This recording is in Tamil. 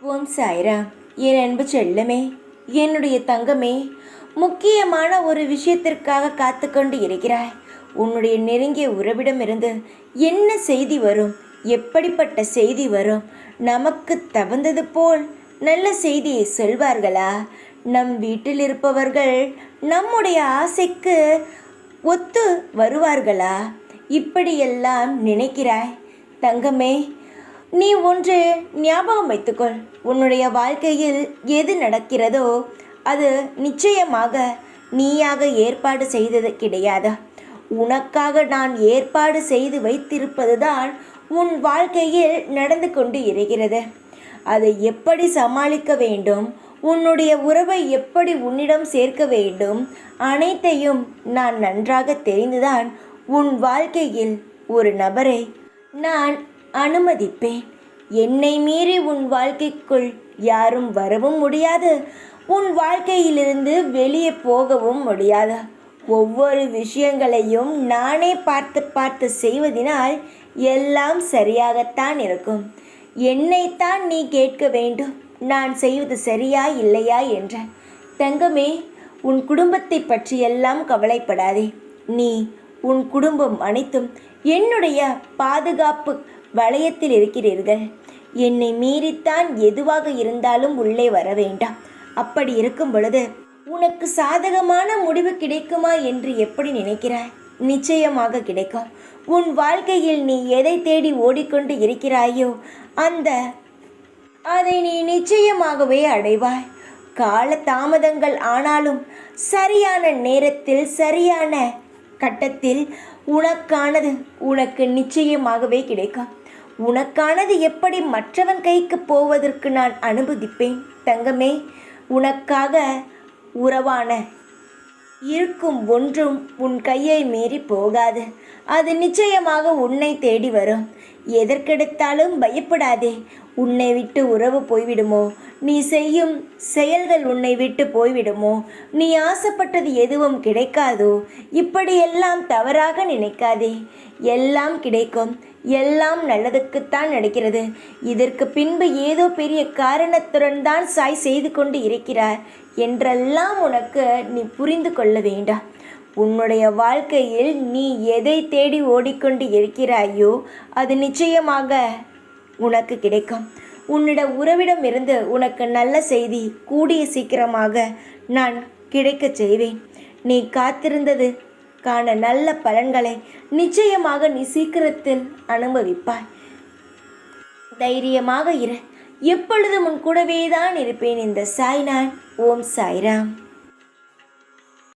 ஓம் சாய்ராம். என் அன்பு செல்லமே, என்னுடைய தங்கமே, முக்கியமான ஒரு விஷயத்திற்காக காத்து கொண்டு இருக்கிறாய். உன்னுடைய நெருங்கிய உறவிடமிருந்து என்ன செய்தி வரும்? எப்படிப்பட்ட செய்தி வரும்? நமக்கு தகுந்தது போல் நல்ல செய்தியை சொல்வார்களா? நம் வீட்டில் இருப்பவர்கள் நம்முடைய ஆசைக்கு ஒத்து வருவார்களா? இப்படியெல்லாம் நினைக்கிறாய் தங்கமே. நீ ஒன்று ஞாபகம் வைத்துக்கொள். உன்னுடைய வாழ்க்கையில் எது நடக்கிறதோ அது நிச்சயமாக நீயாக ஏற்பாடு செய்தது கிடையாது. உனக்காக நான் ஏற்பாடு செய்து வைத்திருப்பதுதான் உன் வாழ்க்கையில் நடந்து கொண்டு இருக்கிறது. அதை எப்படி சமாளிக்க வேண்டும், உன்னுடைய உறவை எப்படி உன்னிடம் சேர்க்க வேண்டும், அனைத்தையும் நான் நன்றாக தெரிந்துதான் உன் வாழ்க்கையில் ஒரு நபரை நான் அனுமதிப்பேன். என்னை மீறி உன் வாழ்க்கைக்குள் யாரும் வரவும் முடியாது, உன் வாழ்க்கையிலிருந்து வெளியே போகவும் முடியாது. ஒவ்வொரு விஷயங்களையும் நானே பார்த்து பார்த்து செய்வதனால் எல்லாம் சரியாகத்தான் இருக்கும். என்னைத்தான் நீ கேட்க வேண்டும், நான் செய்வது சரியா இல்லையா என்ற. தங்கமே, உன் குடும்பத்தை பற்றியெல்லாம் கவலைப்படாதே. நீ, உன் குடும்பம் அனைத்தும் என்னுடைய பாதுகாப்பு வளையத்தில் இருக்கிறீர்கள். என்னை மீறித்தான் எதுவாக இருந்தாலும் உள்ளே வர வேண்டாம். அப்படி இருக்கும் பொழுது உனக்கு சாதகமான முடிவு கிடைக்குமா என்று எப்படி நினைக்கிறாய்? நிச்சயமாக கிடைக்கும். உன் வாழ்க்கையில் நீ எதை தேடி ஓடிக்கொண்டு இருக்கிறாயோ அதை நீ நிச்சயமாகவே அடைவாய். கால தாமதங்கள் ஆனாலும் சரியான நேரத்தில் சரியான கட்டத்தில் உனக்கானது உனக்கு நிச்சயமாகவே கிடைக்கும். உனக்கானது எப்படி மற்றவன் கைக்கு போவதற்கு நான் அனுமதிப்பேன்? தங்கமே, உனக்காக உறவான இருக்கும் ஒன்றும் உன் கையை மீறி போகாது. அது நிச்சயமாக உன்னை தேடி வரும். எதற்கெடுத்தாலும் பயப்படாதே. உன்னை விட்டு உறவு போய்விடுமோ? நீ செய்யும் செயல்கள் உன்னை விட்டு போய்விடுமோ? நீ ஆசைப்பட்டது எதுவும் கிடைக்காதோ? இப்படியெல்லாம் தவறாக நினைக்காதே. எல்லாம் கிடைக்கும். எல்லாம் நல்லதுக்குத்தான் நடக்கிறது. இதற்கு பின்பு ஏதோ பெரிய காரணத்துடன் தான் சாய் செய்து கொண்டு இருக்கிறார் என்றெல்லாம் உனக்கு நீ புரிந்து கொள்ள வேண்டாம். உன்னுடைய வாழ்க்கையில் நீ எதை தேடி ஓடிக்கொண்டு இருக்கிறாயோ அது நிச்சயமாக உனக்கு கிடைக்கும். உன்னிட உறவிடம் இருந்து உனக்கு நல்ல செய்தி கூடிய சீக்கிரமாக நான் கிடைக்கச் செய்வேன். நீ காத்திருந்தது காண நல்ல பலன்களை நிச்சயமாக நீ சீக்கிரத்தில் அனுபவிப்பாய். தைரியமாக இரு. எப்பொழுதும் உன் கூடவே தான் இருப்பேன். இந்த சாய்நான். ஓம் சாய்ராம்.